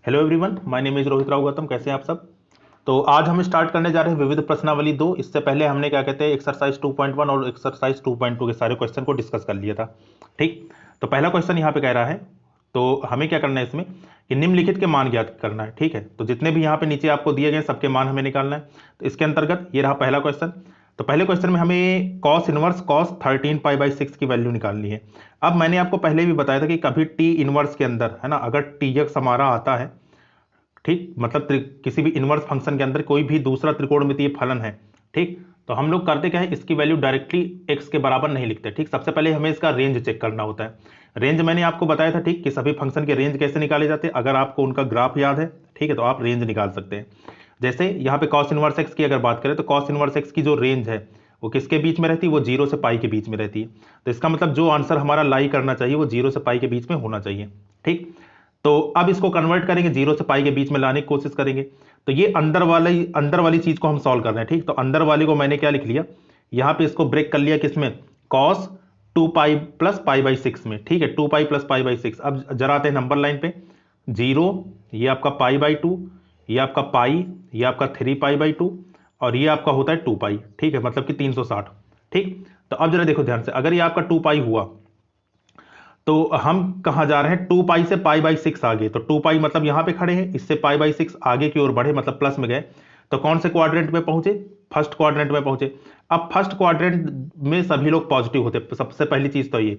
Hello everyone, my name is Rohit Rao Gautam. कैसे हैं आप सब। तो आज हम स्टार्ट करने जा रहे हैं विविध प्रश्नावली 2। इससे पहले हमने क्या कहते हैं एक्सरसाइज 2.1 और एक्सरसाइज 2.2 के सारे क्वेश्चन को डिस्कस कर लिया था। ठीक, तो पहला क्वेश्चन यहाँ पे कह रहा है, तो हमें क्या करना है इसमें कि निम्नलिखित के मान ज्ञात करना है। ठीक है, तो जितने भी यहाँ पे नीचे आपको दिए गए सबके मान हमें निकालना है। तो इसके अंतर्गत ये रहा पहला क्वेश्चन। तो पहले क्वेश्चन में हमें कॉस इनवर्स कॉस 13 पाई/6 की वैल्यू निकालनी है। अब मैंने आपको पहले भी बताया था कि कभी टी इनवर्स के अंदर है ना, अगर टी एक्स हमारा आता है, ठीक, मतलब किसी भी इनवर्स फंक्शन के अंदर कोई भी दूसरा त्रिकोणमितीय फलन है, ठीक, तो हम लोग करते क्या है, इसकी वैल्यू डायरेक्टली एक्स के बराबर नहीं लिखते। ठीक, सबसे पहले हमें इसका रेंज चेक करना होता है। रेंज मैंने आपको बताया था, ठीक, कि सभी फंक्शन के रेंज कैसे निकाले जाते हैं। अगर आपको उनका ग्राफ याद है, ठीक है, तो आप रेंज निकाल सकते हैं। जैसे यहाँ पे कॉस इनवर्स एक्स की अगर बात करें तो कॉस इनवर्स एक्स की जो रेंज है वो किसके बीच में रहती है, वो 0 से पाई के बीच में रहती है। तो इसका मतलब जो आंसर हमारा लाई करना चाहिए वो 0 से पाई के बीच में होना चाहिए। ठीक, तो अब इसको कन्वर्ट करेंगे, 0 से पाई के बीच में लाने की कोशिश करेंगे। तो ये अंदर वाली चीज को हम सॉल्व कर रहे हैं। ठीक, तो अंदर वाले को मैंने क्या लिख लिया, यहां पे इसको ब्रेक कर लिया किसमें, कॉस 2 पाई प्लस पाई/6 में। ठीक है, 2 पाई प्लस पाई/6। अब जरा आते हैं नंबर लाइन पे। 0, ये आपका पाई/2, ये आपका पाई, ये आपका 3 पाई/2 और ये आपका होता है 2 पाई। ठीक है, मतलब कि 360। ठीक, तो अब जरा देखो ध्यान से, अगर ये आपका 2 पाई हुआ तो हम कहां जा रहे हैं, 2 पाई से पाई/6 आगे। तो 2 पाई मतलब यहां पे खड़े हैं, इससे पाई/6 आगे की ओर बढ़े, मतलब प्लस में गए। तो कौन से क्वाड्रेंट में पहुंचे, फर्स्ट क्वाड्रेंट में पहुंचे। अब फर्स्ट क्वाड्रेंट में सभी लोग पॉजिटिव होते, सबसे पहली चीज तो ये।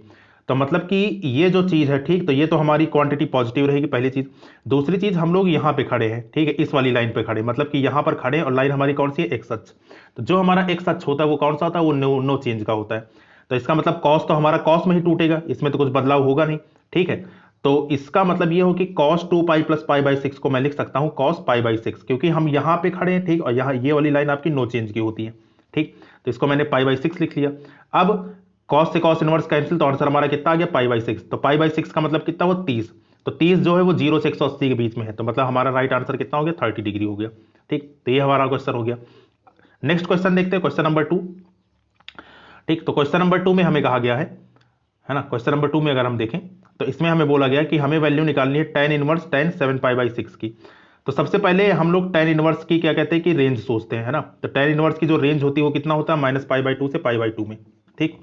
तो मतलब कि ये जो चीज है, ठीक, तो ये तो हमारी क्वांटिटी पॉजिटिव रहेगी, पहली चीज। दूसरी चीज, हम लोग यहां पे खड़े हैं, ठीक है, इस वाली लाइन पे खड़े, मतलब कि यहां पर खड़े हैं और लाइन हमारी कौन सी है, एक्स अक्ष। तो जो हमारा एक्स अक्ष होता है वो कौन सा होता है, वो नो चेंज का होता है। तो इसका मतलब कॉस तो हमारा कॉस में ही टूटेगा, इसमें तो कुछ बदलाव होगा नहीं। ठीक है, तो इसका मतलब ये हो कि कॉस 2 पाई प्लस पाई/6 को मैं लिख सकता हूं कॉस पाई/6, क्योंकि हम यहां पे खड़े हैं, ठीक, और यहां ये वाली लाइन आपकी नो चेंज की होती है। ठीक, तो इसको मैंने पाई/6 लिख लिया। अब कॉस से कॉस इनवर्स कैंसिल, तो आंसर हमारा कितना आ गया, पाई/6। तो पाई/6 का मतलब कितना हुआ, 30। तो 30 जो है वो 0 से 180 के बीच में है, तो मतलब हमारा राइट आंसर कितना हो गया, 30 डिग्री हो गया। ठीक, तो ये हमारा क्वेश्चन हो गया। नेक्स्ट क्वेश्चन देखते हैं, क्वेश्चन नंबर 2। ठीक, तो क्वेश्चन नंबर 2 में हमें कहा गया है ना, क्वेश्चन नंबर 2 में अगर हम देखें तो इसमें हमें बोला गया कि हमें वैल्यू निकालनी है tan इनवर्स tan 7 पाई/6 की। तो सबसे पहले हम लोग tan इनवर्स की क्या कहते हैं कि रेंज सोचते हैं, है ना। तो tan इनवर्स की जो रेंज होती है वो कितना होता है, -पाई/2 से पाई/2 में। ठीक,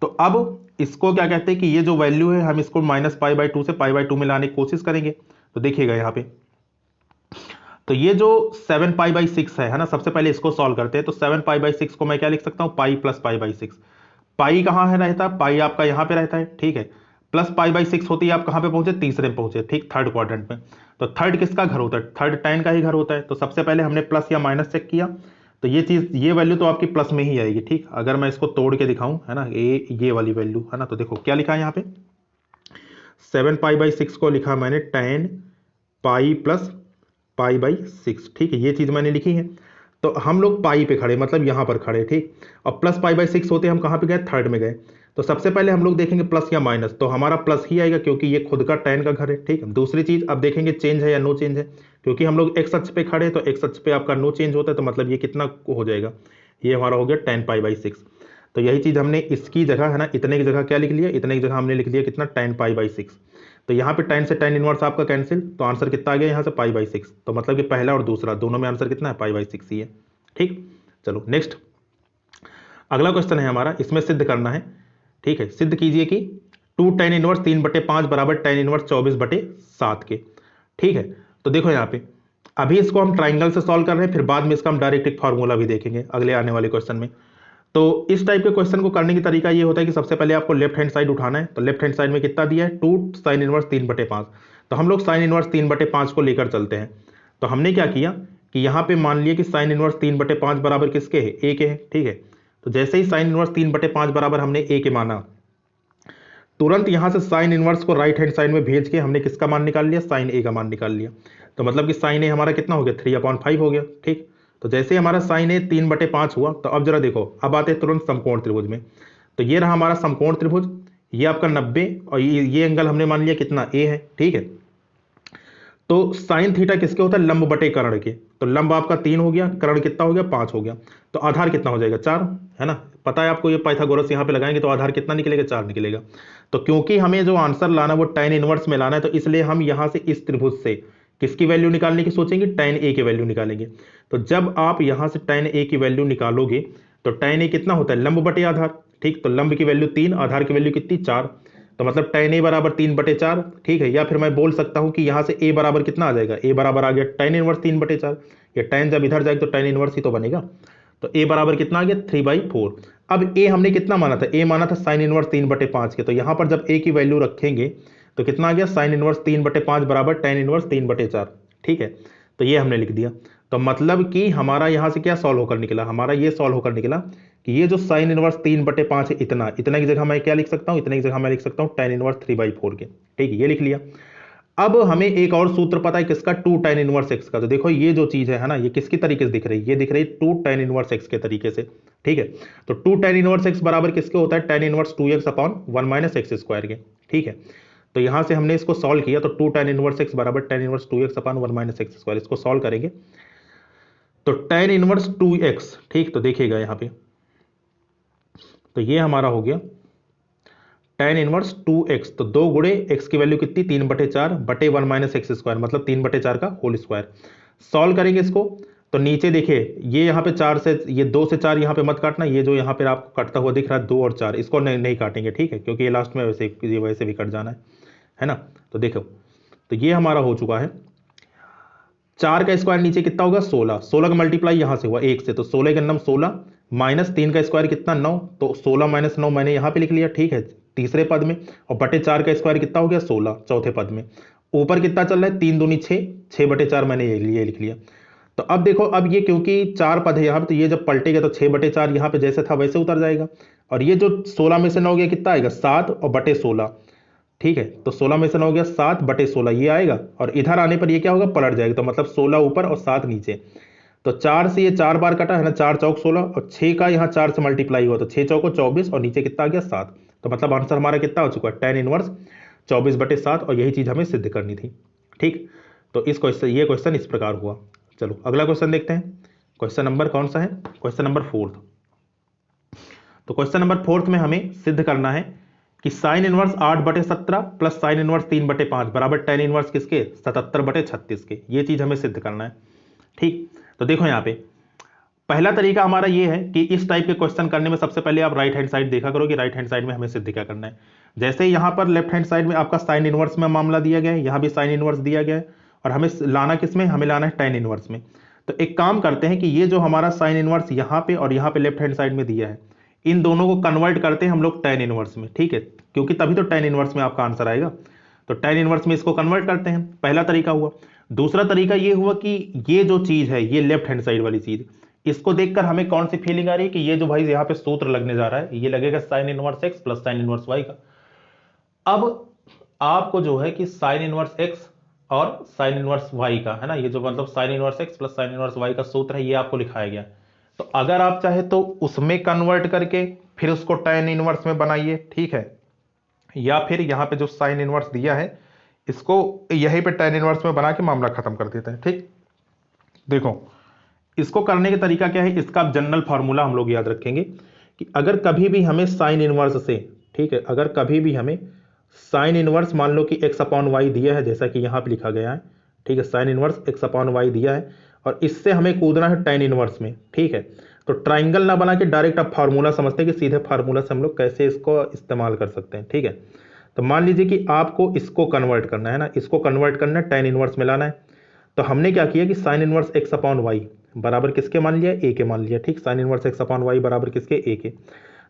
तो अब इसको क्या कहते हैं कि ये जो वैल्यू है हम इसको -पाई/2 से पाई/2 में लाने की कोशिश करेंगे। तो देखिएगा यहाँ पे, तो ये जो 7 पाई/6 है ना, सबसे पहले इसको सॉल्व करते हैं। तो 7 पाई/6 को मैं क्या लिख सकता हूँ, पाई प्लस पाई/6। पाई कहाँ है रहता है, पाई आपका यहाँ पे रहता है, ठीक है, प्लस पाई/6 होती है, आप कहाँ पे पहुंचे, तीसरे में पहुंचे, ठीक, थर्ड क्वाड्रेंट में। तो थर्ड किसका घर होता है, थर्ड tan का ही घर होता है। तो सबसे पहले हमने प्लस या माइनस चेक किया, तो ये चीज, ये वैल्यू तो आपकी प्लस में ही आएगी। ठीक, अगर मैं इसको तोड़ के दिखाऊं, है ना, ये वाली वैल्यू है ना, तो देखो क्या लिखा है यहाँ पे, 7 पाई/6 को लिखा मैंने tan पाई प्लस पाई/6। ठीक है, ये चीज मैंने लिखी है। तो हम लोग पाई पे खड़े, मतलब यहां पर खड़े, ठीक, और प्लस पाई/6 होते हम कहां पे गए, थर्ड में गए। तो सबसे पहले हम लोग देखेंगे प्लस या माइनस, तो हमारा प्लस ही आएगा क्योंकि ये खुद का tan का घर है। ठीक, दूसरी चीज अब देखेंगे चेंज है या नो चेंज है, क्योंकि हम लोग एक्स अक्ष पे खड़े हैं, तो एक्स अक्ष पे आपका नो चेंज होता है, तो मतलब ये कितना हो जाएगा, ये हमारा हो गया tan पाई/6। तो यही चीज हमने इसकी जगह, है ना, इतने की जगह क्या लिख लिया, इतने की जगह हमने लिख लिया कितना, tan पाई/6। तो यहाँ पे tan से tan इनवर्स आपका कैंसिल, तो आंसर कितना आ गया यहाँ से, पाई/6। तो मतलब कि पहला और दूसरा दोनों में आंसर कितना है, पाई/6 ही है। ठीक, चलो नेक्स्ट, अगला क्वेश्चन है हमारा, इसमें सिद्ध करना है। ठीक है, सिद्ध कीजिए कि 2 tan इनवर्स 3/5 बराबर tan इनवर्स 24/7 के। ठीक है, तो देखो यहाँ पे, अभी इसको हम ट्राइंगल से सॉल्व कर रहे हैं, फिर बाद में इसका हम डायरेक्ट एक फार्मूला भी देखेंगे अगले आने वाले क्वेश्चन में। तो इस टाइप के क्वेश्चन को करने की तरीका ये होता है कि सबसे पहले आपको लेफ्ट हैंड साइड उठाना है। तो लेफ्ट हैंड साइड में कितना दिया है, 2 sin इनवर्स 3/5। तो हम लोग sin इनवर्स 3/5 को लेकर चलते हैं। तो हमने क्या किया कि यहाँ पे मान लिया कि sin इनवर्स 3/5 बराबर किसके है, a के है। ठीक है, तो जैसे ही sin इनवर्स 3/5 बराबर हमने a के माना, तुरंत यहां से sin इनवर्स को राइट हैंड साइड में भेज के हमने किसका मान निकाल लिया, sin a का मान निकाल लिया। तो मतलब कि sin a हमारा कितना हो गया, 3/5 हो गया। ठीक, तो जैसे हमारा sin a 3/5 हुआ, तो अब जरा देखो, अब आते हैं तुरंत समकोण त्रिभुज में। तो ये रहा हमारा समकोण त्रिभुज, ये आपका 90 और ये एंगल हमने मान लिया कितना, a है। ठीक है, तो साइन थीटा किसके होता है, लंब बटे कर्ण के। तो लंब आपका 3 हो गया, कर्ण कितना हो गया, 5 हो गया। तो आधार कितना हो जाएगा, 4, है ना। पता है आपको, ये पाइथागोरस यहाँ पे लगाएंगे तो आधार कितना निकलेगा, 4 निकलेगा। तो क्योंकि हमें जो आंसर लाना वो tan इनवर्स में लाना है, तो इसलिए हम यहां से इस त्रिभुज से किसकी वैल्यू निकालने की सोचेंगे, tan a की वैल्यू निकालेंगे। तो जब आप यहां से tan a की वैल्यू निकालोगे तो tan a कितना होता है, लंब बटे आधार। ठीक, तो लंब की वैल्यू 3, आधार की वैल्यू कितनी, 4, तो मतलब tan a बराबर 3/4। ठीक है, या फिर मैं बोल सकता हूं कि यहां से a बराबर कितना आ जाएगा, a बराबर आ गया tan इनवर्स 3/4। ये tan जब इधर जाएगा तो tan इनवर्स ही तो बनेगा। तो a बराबर कितना आ गया, 3/4। अब a हमने कितना माना था, a माना था sin इनवर्स 3/5 के, तो यहां पर जब a की वैल्यू रखेंगे तो कितना आ गया, sin इनवर्स 3/5 बराबर tan इनवर्स 3/4। ठीक है, तो ये हमने लिख दिया। तो मतलब कि हमारा यहां से क्या सॉल्व होकर निकला, हमारा ये सॉल्व होकर निकला कि ये जो sin इनवर्स 3/5 है, इतना इतना की जगह मैं क्या लिख सकता हूं, इतने की जगह मैं लिख सकता हूं tan इनवर्स 3/4 के। ठीक है, ये लिख लिया। अब हमें एक और सूत्र पता है किसका, 2 tan इनवर्स x का। तो देखो ये जो चीज है ना, ये किसकी तरीके से दिख रही है, ये दिख रही है 2 tan इनवर्स x के तरीके से। ठीक है, तो 2 tan इनवर्स x बराबर किसके होता है, tan inverse 2x upon 1 minus x square के। ठीक है, तो यहां से हमने इसको सॉल्व किया, तो 2 tan इनवर्स x बराबर tan inverse 2x upon 1 minus x square, इसको सॉल्व करेंगे तो tan इनवर्स 2x। ठीक, तो देखिएगा यहां पे, तो ये हमारा हो गया tan इनवर्स 2x, तो 2 गुणे x की वैल्यू कितनी, 3/4 बटे 1 माइनस एक्स स्क्वायर, मतलब 3/4 का होल स्क्वायर। सॉल्व करेंगे इसको तो नीचे देखिए, ये यहाँ पे 4 से, ये 2 से 4 यहाँ पे मत काटना, ये जो यहाँ पे आपको कटता हुआ दिख रहा है 2 और 4, इसको नहीं काटेंगे। ठीक है, क्योंकि ये लास्ट में वैसे भी कट जाना है ना। तो देखो, तो ये हमारा हो चुका है, 4 का स्क्वायर नीचे कितना होगा, 16, 16 का मल्टीप्लाई यहां से हुआ 1 से, तो 16 का नम 16 माइनस 3 का स्क्वायर कितना 9, तो 16 माइनस 9 मैंने यहां पे लिख लिया। ठीक है, तीसरे पद में, और बटे 4 का स्क्वायर कितना हो गया, 16 चौथे पद में। ऊपर कितना चल रहा है, 3 दूनी 6, 6/4 मैंने ये लिख लिया। तो अब देखो, अब ये क्योंकि 4 पद है यहाँ पे, तो ये जब पलटेगा तो 6/4 यहाँ पे जैसे था वैसे उतर जाएगा, और ये जो 16 में से 9 गया कितना आएगा, 7 और बटे 16। ठीक है, तो 16 में से 9 हो गया 7/16 ये आएगा, और इधर आने पर ये क्या होगा, पलट जाएगा, तो मतलब 16 ऊपर और 7 नीचे। तो 4 से ये 4 बार कटा है ना, 4 चौक 16, और 6 का यहाँ 4 से मल्टीप्लाई हुआ तो 6 चौको 24, और नीचे कितना आ गया, 7। तो मतलब आंसर हमारा कितना हो चुका है, tan इनवर्स 24/7, और यही चीज हमें सिद्ध करनी थी। ठीक, तो ये क्वेश्चन इस प्रकार हुआ। चलो अगला क्वेश्चन देखते हैं। क्वेश्चन नंबर कौन सा है, क्वेश्चन नंबर 4। तो क्वेश्चन नंबर 4 में हमें सिद्ध करना है कि sine inverse 8/17 plus sine inverse 3/5 बराबर tan इनवर्स किसके, 77/36 के। ये चीज हमें सिद्ध करना है। ठीक, तो देखो यहाँ पे पहला तरीका हमारा ये है कि इस टाइप के क्वेश्चन करने में सबसे पहले आप राइट हैंड साइड देखा करो कि राइट हैंड साइड में हमें सिद्ध क्या करना है। जैसे यहाँ पर लेफ्ट हैंड साइड में आपका साइन इनवर्स में मामला दिया गया है, यहाँ भी साइन इनवर्स दिया गया है, और हमें लाना किस में, हमें लाना है tan इनवर्स में। तो एक काम करते हैं कि ये जो हमारा साइन इनवर्स यहाँ पे और यहाँ पे लेफ्ट हैंड साइड में दिया है, इन दोनों को कन्वर्ट करते हैं हम लोग tan इनवर्स में। ठीक है, क्योंकि तभी तो tan इनवर्स में आपका आंसर आएगा। तो tan इनवर्स में इसको कन्वर्ट करते हैं, पहला तरीका हुआ। दूसरा तरीका ये हुआ कि ये जो चीज है, ये लेफ्ट हैंड साइड वाली चीज, इसको देखकर हमें कौन सी फीलिंग आ रही है कि ये जो भाई यहाँ पे सूत्र लगने जा रहा है, ये लगेगा sign inverse x plus sine inverse y का। अब आपको जो है कि साइन इनवर्स x और साइन इनवर्स y का है ना, ये जो मतलब sign inverse x plus sine inverse y का सूत्र है, ये आपको लिखाया गया। तो अगर आप चाहे तो उसमें कन्वर्ट करके फिर उसको tan इनवर्स में बनाइए। ठीक है, या फिर यहां पे जो साइन इनवर्स दिया है इसको यहीं पे tan इनवर्स में बना के मामला खत्म कर देते हैं। ठीक, देखो इसको करने का तरीका क्या है, इसका जनरल फार्मूला हम लोग याद रखेंगे कि अगर कभी भी हमें साइन इनवर्स से, ठीक है, अगर कभी भी हमें साइन इनवर्स मान लो कि x/y दिया है, जैसा कि यहां पे लिखा गया है। ठीक है, साइन इनवर्स x/y दिया है, और इससे हमें कूदना है tan इनवर्स में। ठीक है, तो ट्राइंगल ना बना के डायरेक्ट आप फार्मूला समझते हैं कि सीधे फार्मूला से हम लोग कैसे इसको इस्तेमाल कर सकते हैं। ठीक है, तो मान लीजिए कि आपको इसको कन्वर्ट करना है ना, इसको कन्वर्ट करना है, tan इनवर्स में लाना है। तो हमने क्या किया कि साइन इनवर्स x/y बराबर किसके मान लिया, a के मान लिया। ठीक, साइन इनवर्स x/y बराबर किसके, a के।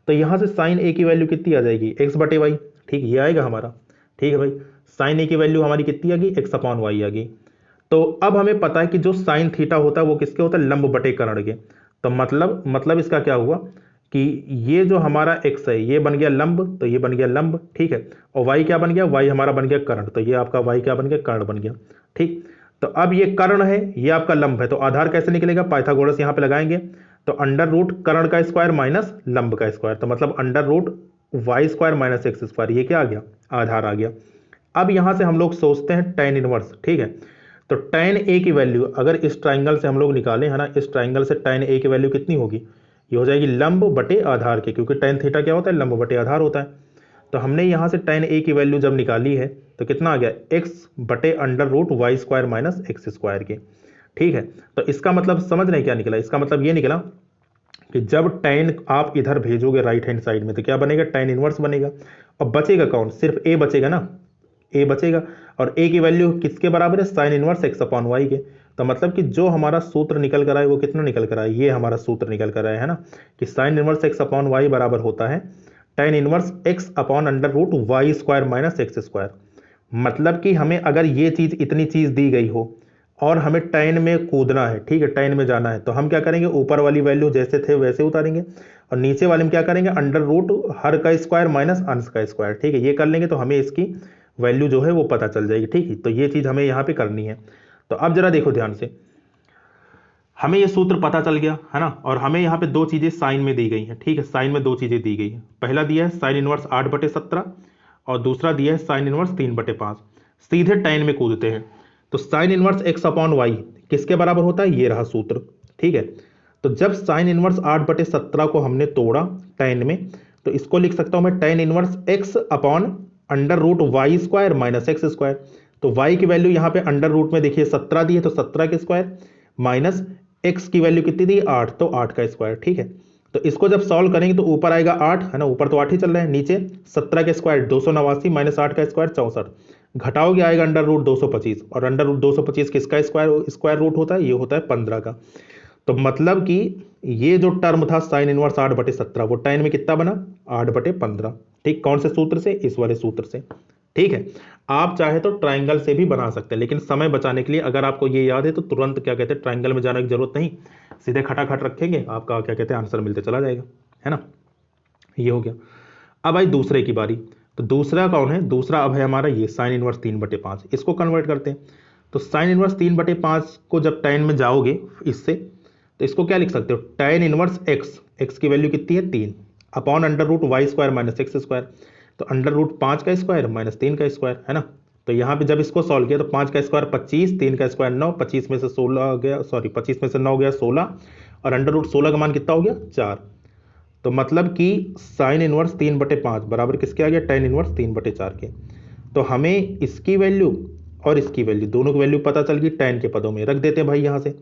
तो यहां से साइन a की वैल्यू कितनी आ जाएगी, x/y। ठीक, ये आएगा हमारा। ठीक है भाई, साइन a की वैल्यू हमारी कितनी आ गई, x/y आ गई। तो अब हमें पता है कि जो साइन थीटा होता है वो किसके होता है, लंब बटे कर्ण के। तो मतलब इसका क्या हुआ कि ये जो हमारा x है ये बन गया लंब, तो ये बन गया लंब। ठीक है, और y क्या बन गया, y हमारा बन गया कर्ण, तो ये आपका y क्या बन गया, कर्ण बन गया। ठीक, तो अब ये कर्ण है, ये आपका लंब है, तो आधार कैसे निकलेगा, पाइथागोरस यहां पे लगाएंगे, तो अंडर रूट कर्ण का स्क्वायर माइनस लंब का स्क्वायर, तो मतलब under root y² minus x², ये क्या आ गया, आधार आ गया। अब यहां से हम लोग सोचते हैं tan इनवर्स। ठीक है, तो tan a की वैल्यू अगर इस ट्राइंगल से हम लोग निकालें है ना, इस ट्राइंगल से tan a की वैल्यू कितनी होगी, ये हो जाएगी लंब बटे आधार के, क्योंकि tan थीटा क्या होता है, लंब बटे आधार होता है। तो हमने यहाँ से tan a की वैल्यू जब निकाली है तो कितना आ गया, x बटे under root Y square minus x square के। ठीक है, तो इसका मतलब समझ रहे क्या निकला, इसका मतलब ये निकला कि जब tan आप इधर भेजोगे राइट हैंड साइड में तो क्या बनेगा, tan इनवर्स बनेगा। अब बचेगा कौन, सिर्फ a बचेगा ना, a बचेगा, और a की वैल्यू किसके बराबर है, sine inverse x upon Y के। तो मतलब कि जो हमारा सूत्र निकल कर आए वो कितना निकल कर आए, ये हमारा सूत्र निकल कर आया है ना, कि sine inverse x upon Y बराबर होता है tan inverse x upon under root Y square minus x square. मतलब कि हमें अगर ये चीज इतनी चीज दी गई हो और हमें tan में कूदना है, ठीक है, tan में जाना है, तो हम क्या करेंगे, ऊपर वाली वैल्यू जैसे थे वैसे उतारेंगे और नीचे वाले में क्या करेंगे, अंडर रूट हर का स्क्वायर माइनस अंश का स्क्वायर। ठीक है, ये कर लेंगे तो हमें इसकी वैल्यू जो है वो पता चल जाएगी। ठीक है, तो ये चीज हमें यहाँ पे करनी है। तो अब जरा देखो ध्यान से, हमें ये सूत्र पता चल गया है ना, और हमें यहाँ पे दो चीजें साइन में दी गई हैं। ठीक है, साइन में दो चीजें दी गई हैं, पहला दिया है साइन इनवर्स 8/17 और दूसरा दिया है साइन इनवर्स 3/5। सीधे tan में कूदते हैं, तो sine inverse x upon Y किसके बराबर होता है, ये रहा सूत्र। ठीक है, तो जब साइन इनवर्स 8/17 को हमने तोड़ा tan में, तो इसको लिख सकता हूं मैं tan inverse x upon under root Y square minus x square. तो y की वैल्यू यहाँ पे अंडर रूट में देखिए 17 दी है, तो 17 के स्क्वायर माइनस x की वैल्यू कितनी दी, 8, तो 8 का स्क्वायर। ठीक है, तो इसको जब सॉल्व करेंगे तो ऊपर आएगा 8 है ना, ऊपर तो 8 ही चल रहा है, नीचे 17 के स्क्वायर 289 माइनस 8 का स्क्वायर 64, घटाओगे आएगा अंडर रूट 225, और अंडर रूट 225 किसका स्क्वायर रूट होता है, ये होता है 15 का। तो मतलब कि ये जो टर्म था साइन इनवर्स 8/17 वो tan में कितना बना, 8/15। ठीक, कौन से सूत्र से, इस वाले सूत्र से। ठीक है, आप चाहे तो ट्राइंगल से भी बना सकते हैं, लेकिन समय बचाने के लिए अगर आपको ये याद है तो तुरंत क्या कहते हैं ट्राइंगल में जाने की जरूरत नहीं, सीधे खटाखट रखेंगे, आपका क्या कहते हैं आंसर मिलते चला जाएगा, है ना। ये हो गया। अब आई दूसरे की बारी, तो दूसरा कौन है, दूसरा अब है हमारा ये साइन इनवर्स 3/5। इसको कन्वर्ट करते हैं, तो साइन इनवर्स 3/5 को जब tan में जाओगे इससे, तो इसको क्या लिख सकते हो, tan इनवर्स x की वैल्यू कितनी है 3 upon under root Y square minus x square. तो अंडर रूट 5 का स्क्वायर माइनस 3 का स्क्वायर, है ना। तो यहाँ पे जब इसको सॉल्व किया तो 5 का स्क्वायर 25, 3 का स्क्वायर 9, 25 में से 16 गया, सॉरी 25 में से 9 गया 16, और अंडर रूट 16 का मान कितना हो गया 4। तो मतलब कि साइन इनवर्स 3/5 बराबर किसके आ गया, tan इनवर्स 3/4 के। तो हमें इसकी वैल्यू और इसकी वैल्यू दोनों की वैल्यू पता चल गई, tan के पदों में रख देते हैं भाई यहाँ से।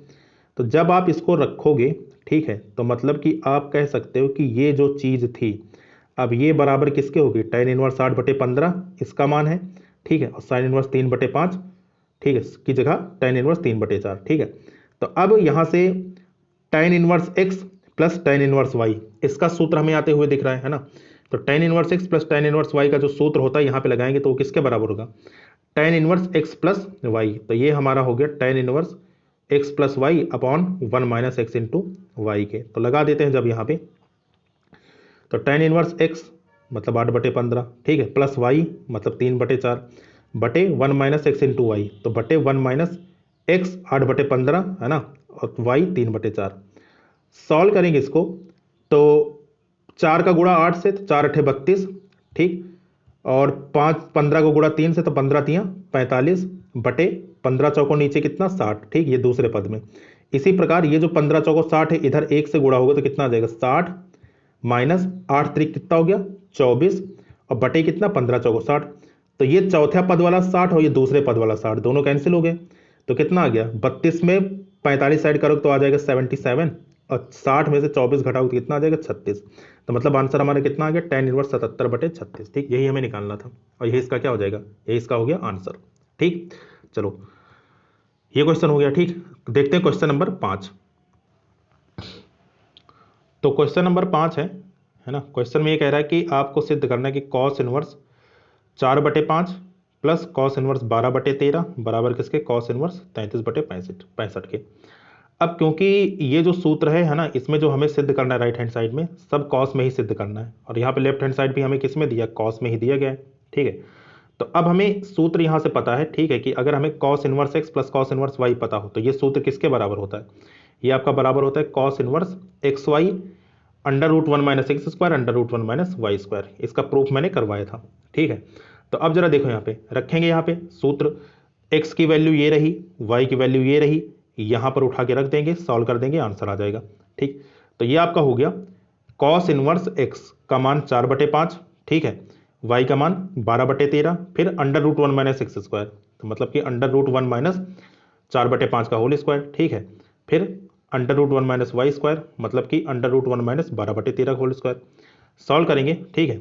तो जब आप इसको रखोगे, ठीक है, तो मतलब कि आप कह सकते हो कि ये जो चीज़ थी अब ये बराबर किसके होगी, tan इनवर्स 8/15 इसका मान है। ठीक है, और साइन इनवर्स 3/5, ठीक है, की जगह tan इनवर्स 3/4। ठीक है, तो अब यहाँ से tan inverse x plus tan inverse y, इसका सूत्र हमें आते हुए दिख रहा है ना। तो tan inverse x plus tan inverse y का जो सूत्र होता है यहाँ पे लगाएंगे तो वो किसके बराबर होगा, tan inverse x plus y। तो ये हमारा हो गया tan inverse x plus Y upon 1 minus X into Y के। तो लगा देते हैं जब यहाँ पे, तो tan इनवर्स x मतलब 8/15, ठीक है, प्लस y मतलब 3/4 बटे 1 माइनस एक्स इंटू वाई, तो बटे 1 माइनस एक्स 8/15 है ना, और y 3/4। सॉल्व करेंगे इसको तो 4 का गुणा 8 से, तो 4 8 32, ठीक, और 15 को गुणा 3 से, तो 15 3 45 बटे 15 चौको नीचे कितना 60। ठीक, ये दूसरे पद में। इसी प्रकार ये जो 15 चौको 60 है, इधर 1 से गुणा होगा तो कितना आ जाएगा 60 माइनस 8 3 कितना हो गया 24, और बटे कितना 15 चौको 60। तो ये चौथा पद वाला 60 और ये दूसरे पद वाला 60 दोनों कैंसिल हो गए, तो कितना आ गया 32 में 45 साइड करोगे तो आ जाएगा 77, और 60 में से 24 घटाओगे तो कितना आ जाएगा 36। तो मतलब आंसर हमारा कितना आ गया, tan इनवर्स 77/36। ठीक, यही हमें निकालना था, और यही इसका क्या हो जाएगा, यही इसका हो गया आंसर। ठीक, चलो ये क्वेश्चन हो गया। ठीक, देखते हैं क्वेश्चन नंबर 5। तो क्वेश्चन नंबर 5 है ना, क्वेश्चन में ये कह रहा है कि आपको सिद्ध करना है कि cos inverse 4/5 plus cos inverse 12/13 बराबर किसके, कॉस इनवर्स 33/65 के। अब क्योंकि ये जो सूत्र है ना, इसमें जो हमें सिद्ध करना है राइट हैंड साइड में सब कॉस में ही सिद्ध करना है, और यहाँ पे लेफ्ट हैंड साइड भी हमें किस में दिया, कॉस में ही दिया गया है। ठीक है, तो अब हमें सूत्र यहाँ से पता है, ठीक है, कि अगर हमें cos inverse x plus cos inverse y पता हो तो ये सूत्र किसके बराबर होता है, ये आपका बराबर होता है cos inverse x y under root 1 minus x square under root 1 minus y square. इसका प्रूफ मैंने करवाया था। ठीक है, तो अब जरा देखो यहाँ पे रखेंगे, यहाँ पे सूत्र x की वैल्यू ये रही, y की वैल्यू ये रही, यहाँ पर उठा के रख देंगे, सॉल्व कर देंगे, आंसर आ जाएगा। ठीक, तो ये आपका हो गया कॉस इनवर्स x का मान 4/5, ठीक है, y का मान 12/13, फिर √1 माइनस एक्स स्क्वायर, तो मतलब कि √1 माइनस 4/5 का होल स्क्वायर, ठीक है। फिर √1 माइनस वाई स्क्वायर, मतलब कि √1 माइनस 12/13 का होल स्क्वायर। सॉल्व करेंगे, ठीक है।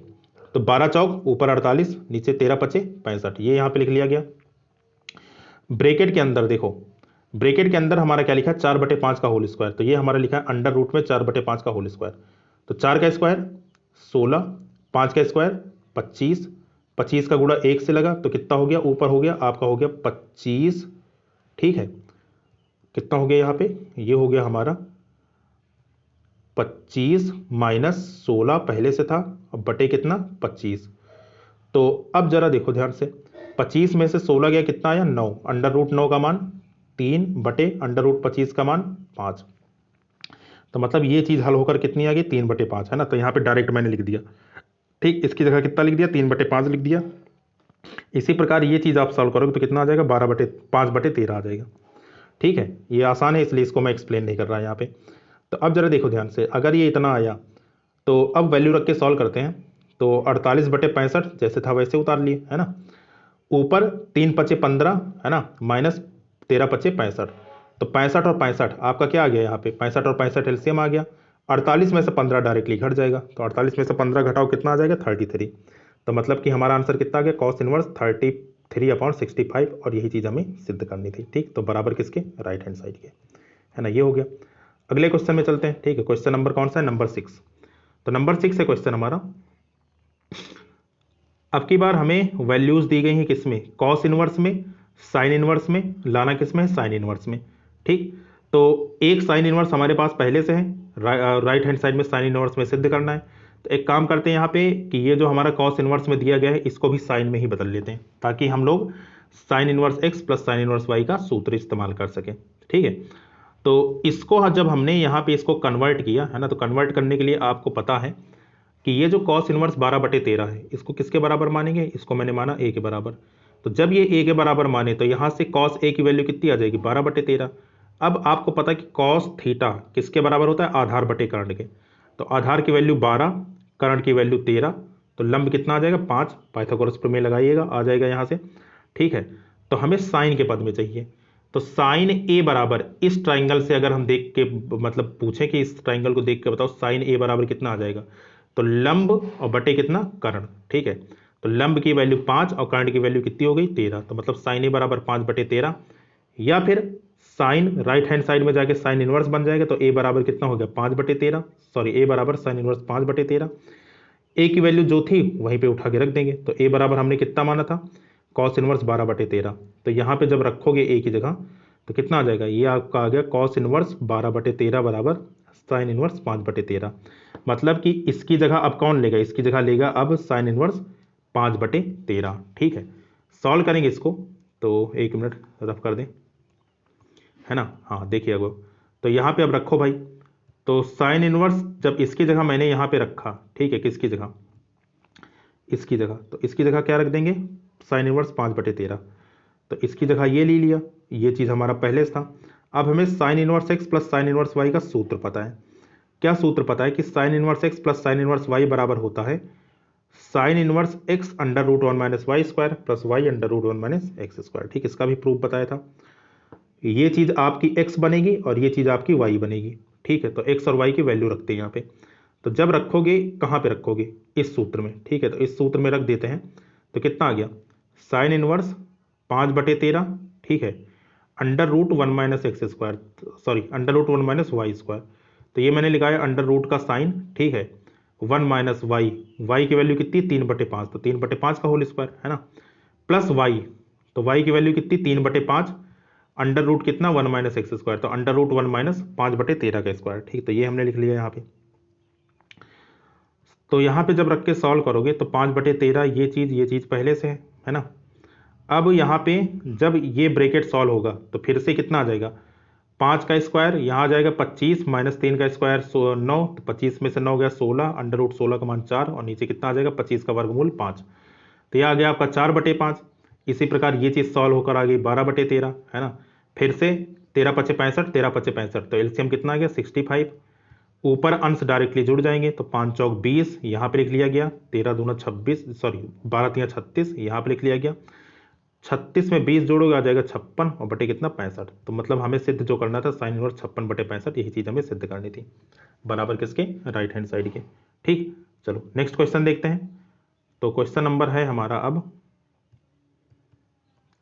तो 12 चौक ऊपर 48, नीचे 13 पचे 65, ये यहाँ पे लिख लिया गया। ब्रैकेट के अंदर देखो, ब्रैकेट के अंदर हमारा क्या लिखा है, 4/5 का होल स्क्वायर, तो ये हमारा लिखा है अंडर रूट में 4/5 का होल स्क्वायर। तो 4 का स्क्वायर 16, 5 का स्क्वायर 25, 25 का गुणा 1 से लगा तो कितना हो गया, ऊपर हो गया आपका हो गया 25, ठीक है। कितना हो गया यहाँ पे, ये हो गया हमारा 25 माइनस 16 पहले से था, अब बटे कितना 25। तो अब जरा देखो ध्यान से, 25 में से 16 गया कितना आया 9, √9 का मान 3 बटे √25 का मान 5। तो मतलब ये चीज हल होकर कितनी आ गई 3/5, है ना। तो यहाँ पे डायरेक्ट मैंने लिख दिया, ठीक, इसकी जगह कितना लिख दिया 3/5 लिख दिया। इसी प्रकार ये चीज आप सॉल्व करोगे तो कितना आ जाएगा 5/13 आ जाएगा, ठीक है। ये आसान है इसलिए इसको मैं एक्सप्लेन नहीं कर रहा यहाँ पे। तो अब जरा देखो ध्यान से, अगर ये इतना आया तो अब वैल्यू रख के सॉल्व करते हैं। तो 48/65 जैसे था वैसे उतार लिए, है ना। ऊपर 3 पचे 15, है ना, माइनस 13 पचे 65, तो 65 और 65 आपका क्या आ गया यहाँ पे, 65 और 65 एलसीएम आ गया। 48 में से 15 डायरेक्टली घट जाएगा, तो 48 में से 15 घटाओ कितना आ जाएगा 33। तो मतलब कि हमारा आंसर कितना आ गया, कॉस इनवर्स 33/65, और यही चीज़ हमें सिद्ध करनी थी, ठीक। तो बराबर किसके, राइट हैंड साइड के, है ना, ये हो गया। अगले क्वेश्चन में चलते हैं, ठीक है। क्वेश्चन नंबर कौन सा है, नंबर 6। तो नंबर 6 है क्वेश्चन हमारा। अब की बार हमें वैल्यूज दी गई हैं किसमें, कॉस इनवर्स में, साइन इनवर्स में, लाना किसमें है, साइन इनवर्स में, ठीक। तो एक साइन इनवर्स हमारे पास पहले से है, राइट हैंड साइड में साइन इनवर्स में सिद्ध करना है। तो एक काम करते हैं यहाँ पे कि ये जो हमारा कॉस इनवर्स में दिया गया है इसको भी साइन में ही बदल लेते हैं, ताकि हम लोग sine inverse x plus sine inverse y का सूत्र इस्तेमाल कर सकें, ठीक है। तो इसको जब हमने यहाँ पे इसको कन्वर्ट किया, है ना, तो कन्वर्ट करने के लिए आपको पता है कि ये जो कॉस इनवर्स 12/13 है, इसको किसके बराबर मानेंगे, इसको मैंने माना ए के बराबर। तो जब ये ए के बराबर माने तो यहाँ से कॉस ए की वैल्यू कितनी आ जाएगी 12/13। अब आपको पता है कि कॉस थीटा किसके बराबर होता है, आधार बटे कर्ण के। तो आधार की वैल्यू 12, कर्ण की वैल्यू 13, तो लंब कितना आ जाएगा 5, पाइथागोरस प्रमेय लगाइएगा, आ जाएगा यहाँ से, ठीक है। तो हमें साइन के पद में चाहिए, तो साइन ए बराबर इस ट्राइंगल से अगर हम देख के मतलब पूछें कि इस ट्राइंगल को देख के बताओ साइन ए बराबर कितना आ जाएगा, तो लंब और बटे कितना कर्ण, ठीक है। तो लंब की वैल्यू 5 और कर्ण की वैल्यू कितनी हो गई 13, तो मतलब साइन ए बराबर 5/13, या फिर साइन राइट हैंड साइड में जाके साइन इनवर्स बन जाएगा, तो ए बराबर कितना हो गया 5/13, सॉरी ए बराबर साइन इनवर्स 5/13। ए की वैल्यू जो थी वहीं पे उठा के रख देंगे, तो ए बराबर हमने कितना माना था, कॉस इनवर्स 12/13। तो यहाँ पे जब रखोगे ए की जगह तो कितना आ जाएगा, ये आपका आ गया कॉस इनवर्स 12/13 बराबर साइन इनवर्स 5/13। मतलब कि इसकी जगह अब कौन लेगा, इसकी जगह लेगा अब साइन इनवर्स 5/13, ठीक है। सॉल्व करेंगे इसको, तो एक मिनट रफ कर दें, है ना, हाँ देखिए अगो। तो यहाँ पे अब रखो भाई, तो साइन इनवर्स जब इसकी जगह मैंने यहाँ पे रखा, ठीक है, किसकी जगह, इसकी जगह, तो इसकी जगह क्या रख देंगे साइन इनवर्स 5/13। तो इसकी जगह ये ले लिया, ये चीज़ हमारा पहले से था। अब हमें sine inverse x plus sine inverse y का सूत्र पता है। क्या सूत्र पता है कि sine inverse x plus sine inverse y बराबर होता है sine inverse x √1 minus y square plus y √1 minus x square, ठीक। इसका भी प्रूफ बताया था। ये चीज़ आपकी एक्स बनेगी और ये चीज़ आपकी वाई बनेगी, ठीक है। तो एक्स और वाई की वैल्यू रखते हैं यहाँ पे। तो जब रखोगे कहाँ पे रखोगे, इस सूत्र में, ठीक है। तो इस सूत्र में रख देते हैं, तो कितना आ गया साइन इनवर्स 5/13, ठीक है, √1 minus x square, sorry √1 minus y square. तो ये मैंने लिखा है अंडर रूट का साइन, ठीक है, 1 माइनस वाई, वाई की वैल्यू कितनी 3/5, तो 3/5 का होल स्क्वायर, है ना, प्लस वाई, तो वाई की वैल्यू कितनी 3/5, अंडर रूट कितना 1 माइनस एक्स स्क्वायर, तो √1 माइनस 5/13 का स्क्वायर, ठीक। तो ये हमने लिख लिया यहाँ पे। तो यहाँ पे जब रख के सॉल्व करोगे तो 5/13 ये चीज़ पहले से है ना। अब यहाँ पे जब ये ब्रैकेट सॉल्व होगा तो फिर से कितना आ जाएगा 5 का स्क्वायर, यहाँ आ जाएगा 25 माइनस 3 का स्क्वायर 9, तो 25 में से 9 गया 16, √16 का मान 4, और नीचे कितना आ जाएगा 25 का वर्गमूल 5। तो यह आ गया आपका 4/5। इसी प्रकार ये चीज़ सॉल्व होकर आ गई 12/13, है ना। फिर से 13 पचे 65, 13 पचे 65, तो एलसीएम कितना आ गया 65। ऊपर अंश डायरेक्टली जुड़ जाएंगे, तो 5 चौक 20 यहाँ पे लिख लिया गया, 13 दूना 26, सॉरी 12 तिया 36 यहाँ पे लिख लिया गया, 36 में 20 जोड़ोगे आ जाएगा 56 और बटे कितना 65। तो मतलब हमें सिद्ध जो करना था साइन इनवर्स 56 बटे 65, यही चीज़ हमें सिद्ध करनी थी, बराबर किसके, राइट हैंड साइड के। ठीक, चलो नेक्स्ट क्वेश्चन देखते हैं। तो क्वेश्चन नंबर है हमारा अब,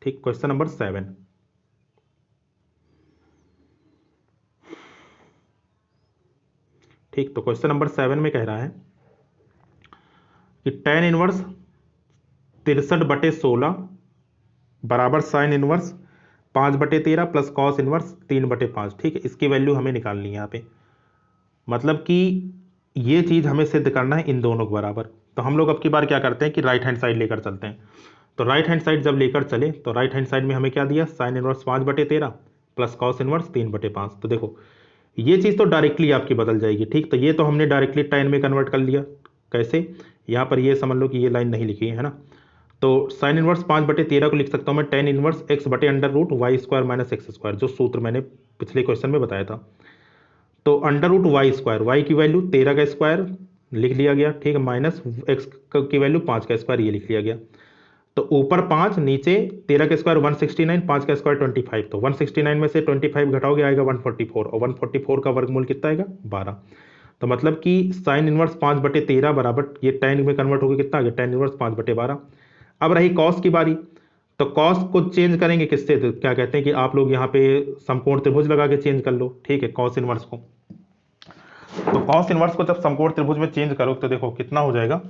ठीक, क्वेश्चन नंबर 7। ठीक, तो क्वेश्चन नंबर 7 में कह रहा है कि tan इनवर्स 63 बटे 16 बराबर साइन इनवर्स 5 बटे 13 प्लस कॉस इनवर्स 3 बटे 5। ठीक है, इसकी वैल्यू हमें निकालनी है यहाँ पे, मतलब कि ये चीज़ हमें सिद्ध करना है इन दोनों के बराबर। तो हम लोग अब की बार क्या करते हैं कि राइट हैंड साइड लेकर चलते हैं। तो राइट हैंड साइड जब लेकर चले तो राइट हैंड साइड में हमें क्या दिया, साइन इनवर्स 5 बटे 13 प्लस कॉस इनवर्स 3 बटे 5। तो देखो ये चीज़ तो डायरेक्टली आपकी बदल जाएगी। ठीक, तो ये तो हमने डायरेक्टली tan में कन्वर्ट कर लिया। कैसे, यहाँ पर ये समझ लो कि ये लाइन नहीं लिखी है ना, तो साइन इनवर्स 5 बटे 13 को लिख सकता हूँ मैं tan इनवर्स x बटे under root Y square minus x square, जो सूत्र मैंने पिछले क्वेश्चन में बताया था। तो under root Y square, y की वैल्यू 13 का स्क्वायर लिख लिया गया, ठीक है, माइनस एक्स की वैल्यू 5 का स्क्वायर ये लिख लिया गया। तो ऊपर 5, नीचे 13 का स्क्वायर 169, 5 का स्क्वायर 25। तो 169 में से 25 घटाओगे आएगा 144, और 144 का वर्गमूल कितना आएगा 12। तो मतलब कि साइन इनवर्स 5 बटे 13 बराबर ये tan में कन्वर्ट होकर कितना आ गया, tan इनवर्स 5 बटे 12। अब रही कॉस की बारी, तो कॉस को चेंज करेंगे किससे, तो क्या कहते हैं कि आप लोग यहाँ पे समकोण त्रिभुज लगा के चेंज कर लो। ठीक है, कॉस इनवर्स को, तो कॉस इनवर्स को जब समकोण त्रिभुज में चेंज करो तो देखो कितना हो जाएगा।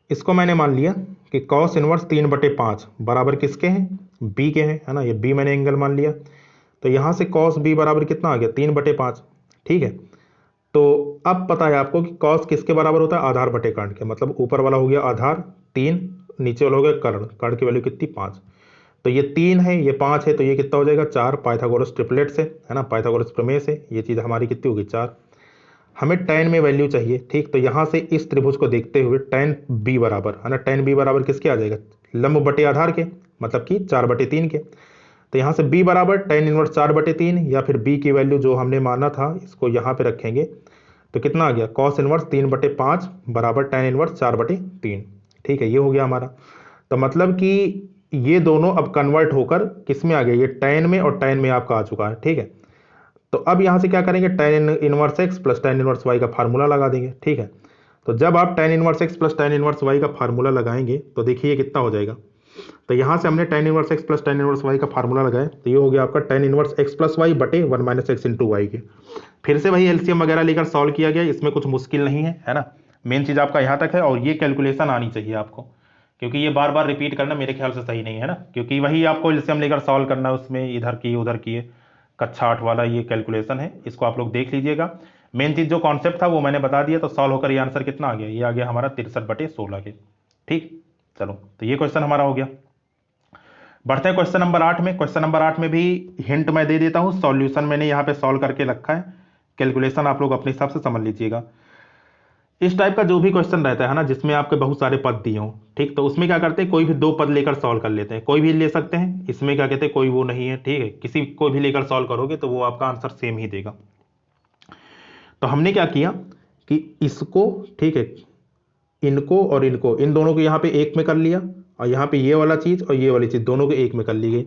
इसको मैंने मान लिया कि कॉस इनवर्स 3 बटे 5 बराबर किसके हैं, बी के हैं, है ना, ये बी मैंने एंगल मान लिया। तो यहाँ से कॉस बी बराबर कितना आ गया 3 बटे 5। ठीक है, तो अब पता है आपको कि कॉस किसके बराबर होता है, आधार बटे कर्ण के, मतलब ऊपर वाला हो गया आधार 3, नीचे वाला हो गया कर्ण, कर्ण की वैल्यू कितनी 5। तो ये 3 है, ये 5 है, तो ये कितना हो जाएगा 4, पाइथागोरस ट्रिपलेट से, है ना, पाइथागोरस प्रमेय से ये चीज़ हमारी कितनी होगी 4। हमें tan में वैल्यू चाहिए। ठीक, तो यहाँ से इस त्रिभुज को देखते हुए tan b बराबर, है ना, tan b बराबर किसके आ जाएगा, लंब बटे आधार के, मतलब कि 4 बटे 3 के। तो यहाँ से b बराबर tan इनवर्स 4 बटे 3, या फिर b की वैल्यू जो हमने माना था इसको यहाँ पे रखेंगे तो कितना आ गया, cos इनवर्स 3 बटे 5 बराबर tan इनवर्स 4 बटे 3। ठीक है, ये हो गया हमारा। तो मतलब कि ये दोनों अब कन्वर्ट होकर किस में आ गया, ये tan में और tan में आपका आ चुका है। ठीक है, तो अब यहाँ से क्या करेंगे, tan inverse x plus tan inverse y का फार्मूला लगा देंगे। ठीक है, तो जब आप tan inverse x plus tan inverse y का फार्मूला लगाएंगे तो देखिए कितना हो जाएगा। तो यहाँ से हमने tan inverse x plus tan inverse y का फार्मूला लगाया, तो ये हो गया आपका tan inverse x plus y बटे 1 माइनस एक्स इंटू वाई के। फिर से वही एलसीएम वगैरह लेकर सॉल्व किया गया, इसमें कुछ मुश्किल नहीं है ना, मेन चीज़ आपका यहाँ तक है, और ये कैलकुलेशन आनी चाहिए आपको, क्योंकि ये बार बार रिपीट करना मेरे ख्याल से सही नहीं है ना, क्योंकि वही आपको एलसीएम लेकर सॉल्व करना है, उसमें इधर किए उधर किए, कक्षा 8 वाला ये कैलकुलेशन है, इसको आप लोग देख लीजिएगा। मेन चीज़ जो कॉन्सेप्ट था वो मैंने बता दिया, तो सॉल्व होकर ये आंसर कितना आ गया, ये आ गया हमारा 63 बटे 16 के। ठीक, चलो तो ये क्वेश्चन हमारा हो गया। बढ़ते हैं क्वेश्चन नंबर 8 में। क्वेश्चन नंबर 8 में भी हिंट मैं दे देता हूँ, सॉल्यूशन मैंने यहाँ पे सॉल्व करके रखा है, कैलकुलेशन आप लोग अपने हिसाब से समझ लीजिएगा। इस टाइप का जो भी क्वेश्चन रहता है ना, जिसमें आपके बहुत सारे पद दिए हों, ठीक, तो उसमें क्या करते हैं, कोई भी 2 पद लेकर सॉल्व कर लेते हैं, कोई भी ले सकते हैं, इसमें क्या कहते हैं कोई वो नहीं है। ठीक है, किसी को भी लेकर सॉल्व करोगे तो वो आपका आंसर सेम ही देगा। तो हमने क्या किया कि इसको, ठीक है, इनको और इनको, इन दोनों को यहाँ पे एक में कर लिया, और यहाँ पे ये वाला चीज़ और ये वाली चीज़ दोनों को एक में कर ली गई।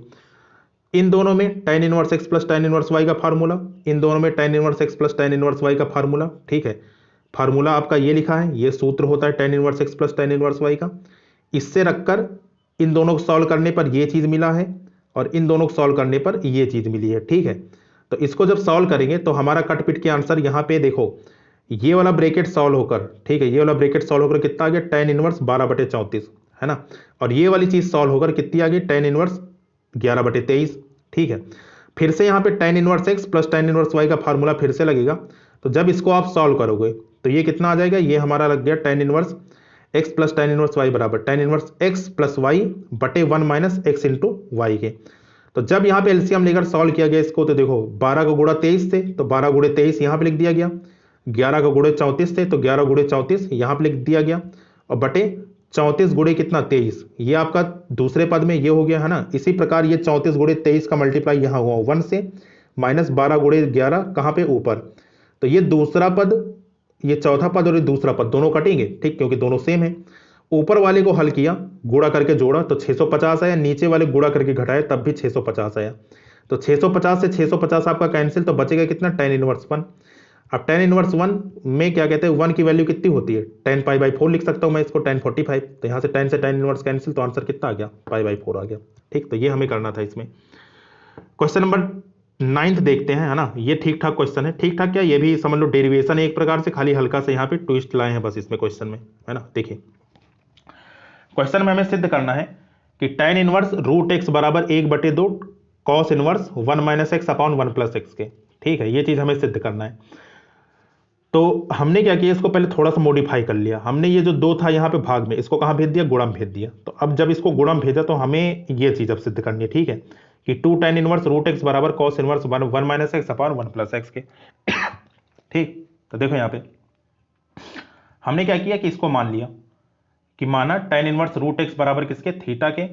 इन दोनों में tan inverse x plus tan inverse y का फार्मूला, इन दोनों में tan inverse x plus tan inverse y का फार्मूला। ठीक है, फार्मूला आपका ये लिखा है, ये सूत्र होता है tan inverse x plus tan inverse y का। इससे रखकर इन दोनों को सॉल्व करने पर ये चीज़ मिला है, और इन दोनों को सॉल्व करने पर ये चीज़ मिली है। ठीक है, तो इसको जब सॉल्व करेंगे तो हमारा कट पिट के आंसर यहाँ पे देखो, ये वाला ब्रैकेट सॉल्व होकर, ठीक है, ये वाला ब्रैकेट सॉल्व होकर कितना आ गया, tan इनवर्स 12 बटे 34, है ना, और ये वाली चीज़ सॉल्व होकर कितनी आ गई, tan इनवर्स 11 बटे 23। ठीक है, फिर से यहाँ पे tan inverse x plus tan inverse y का फार्मूला फिर से लगेगा, तो जब इसको आप सॉल्व करोगे तो ये कितना आ जाएगा, ये हमारा लग गया tan inverse x plus tan inverse y बराबर tan inverse x plus y बटे 1 माइनस एक्स इंटू वाई के। तो जब यहाँ पे एलसीएम लेकर सॉल्व किया गया इसको, तो देखो 12 का गुणा 23 थे, तो 12 गुणे 23 यहाँ पे लिख दिया गया, 11 का गुणे 34 थे, तो 11 गुणे 34 यहाँ पे लिख दिया गया, और बटे 34 गुणे कितना 23, ये आपका दूसरे पद में ये हो गया, है ना। इसी प्रकार ये 34 गुणे 23 का मल्टीप्लाई यहाँ हुआ 1 से, माइनस 12 गुणे 11 कहाँ पे ऊपर, तो ये दूसरा पद, ये चौथा पद और ये दूसरा पद दोनों कटेंगे, ठीक, क्योंकि दोनों सेम है। ऊपर वाले को हल किया, गुणा करके जोड़ा तो 650 आया, नीचे वाले गुणा करके घटाया तब भी 650 आया। तो 650 से 650 आपका कैंसिल, तो बचेगा कितना, tan इनवर्स 1। अब tan इनवर्स 1 में क्या कहते हैं, 1 की वैल्यू कितनी होती है, tan π/4 लिख सकता हूं मैं इसको, tan 45। तो यहां से tan इनवर्स कैंसिल, तो आंसर कितना आ गया, π/4 आ गया। ठीक, तो ये हमें करना था इसमें। क्वेश्चन नंबर 9 देखते हैं, है ना। ये ठीक ठाक क्वेश्चन है, ठीक ठाक क्या, ये भी समझ लो डेरिवेशन है एक प्रकार से, खाली हल्का से यहाँ पे ट्विस्ट लाए हैं बस इसमें क्वेश्चन में, है ना। देखिए क्वेश्चन में हमें सिद्ध करना है कि tan इनवर्स √x बराबर 1/2 cos inverse 1 - x upon 1 + x के, ठीक है, ये चीज हमें सिद्ध करना है। तो हमने क्या किया, इसको पहले थोड़ा सा मॉडिफाई कर लिया हमने, ये जो 2 था यहाँ पे भाग में, इसको कहाँ भेज दिया, गुणा में भेज दिया। तो अब जब इसको गुणा में भेजा तो हमें ये चीज अब सिद्ध करनी है, ठीक है, कि 2 tan इनवर्स √x बराबर cos inverse 1 - x upon 1 + x के। ठीक, तो देखो यहाँ पे हमने क्या किया कि इसको मान लिया कि माना tan इनवर्स √x बराबर किसके, थीटा के।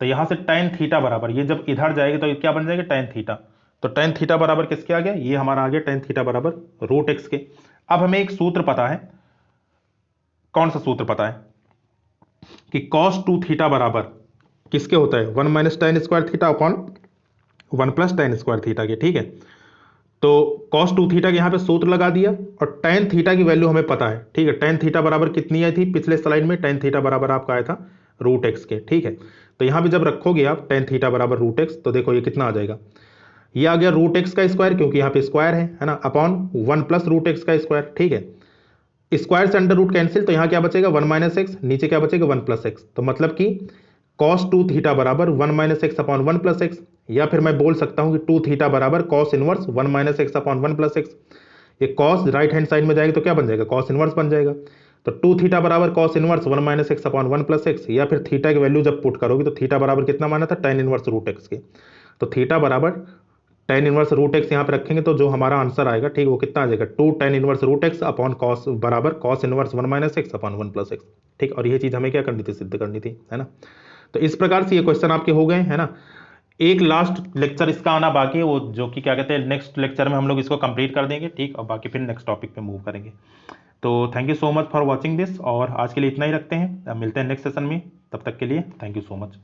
तो यहां से tan थीटा बराबर, ये जब इधर जाएगी तो क्या बन जाएगा, tan थीटा। तो tan थीटा बराबर किसके आ गया, ये हमारा आ गया tan थीटा बराबर √x के। अब हमें एक सूत्र पता है, कौन सा सूत्र पता है, कि cos 2 थीटा बराबर किसके होता है, 1 - tan² theta upon 1 + tan² theta के, ठीक है। तो cos 2 थीटा के यहाँ पे सूत्र लगा दिया, और tan थीटा की वैल्यू हमें पता है, ठीक है। tan थीटा बराबर कितनी आई थी पिछले स्लाइड में, tan थीटा बराबर आपका आया था √x के, ठीक है। तो यहाँ पे जब रखोगे आप tan थीटा बराबर √x, तो देखो ये कितना आ जाएगा, ये आ गया √x का स्क्वायर, क्योंकि यहाँ पे स्क्वायर है ना, अपॉन 1 + √x का स्क्वायर, ठीक है। स्क्वायर से अंडर रूट कैंसिल, तो यहाँ क्या बचेगा, 1 - x, नीचे क्या बचेगा, 1 + x। तो मतलब कि cos 2 थीटा बराबर 1 - x अपॉन 1 + x, या फिर मैं बोल सकता हूं कि 2 थीटा बराबर cos inverse 1 - x upon 1 + x। ये cos राइट हैंड साइड में जाएगा तो क्या बन जाएगा, cos इनवर्स बन जाएगा। तो 2 थीटा बराबर cos inverse 1 - x upon 1 + x, या फिर थीटा की वैल्यू जब पुट करोगे तो थीटा बराबर कितना माना था, tan इनवर्स √x के। तो थीटा बराबर tan इनवर्स √x यहाँ पे रखेंगे तो जो हमारा आंसर आएगा, ठीक, वो कितना आ जाएगा, 2 tan inverse √x upon cos बराबर cos inverse 1 - x upon 1 + x। ठीक, और यही चीज हमें क्या करनी थी, सिद्ध करनी थी, है ना। तो इस प्रकार से ये क्वेश्चन आपके हो गए, है ना। एक लास्ट लेक्चर इसका आना बाकी है, वो जो कि क्या कहते हैं, नेक्स्ट लेक्चर में हम लोग इसको कंप्लीट कर देंगे, ठीक, और बाकी फिर नेक्स्ट टॉपिक पे मूव करेंगे। तो thank you so much for watching this, और आज के लिए इतना ही रखते हैं, मिलते हैं नेक्स्ट सेशन में, तब तक के लिए थैंक यू सो मच।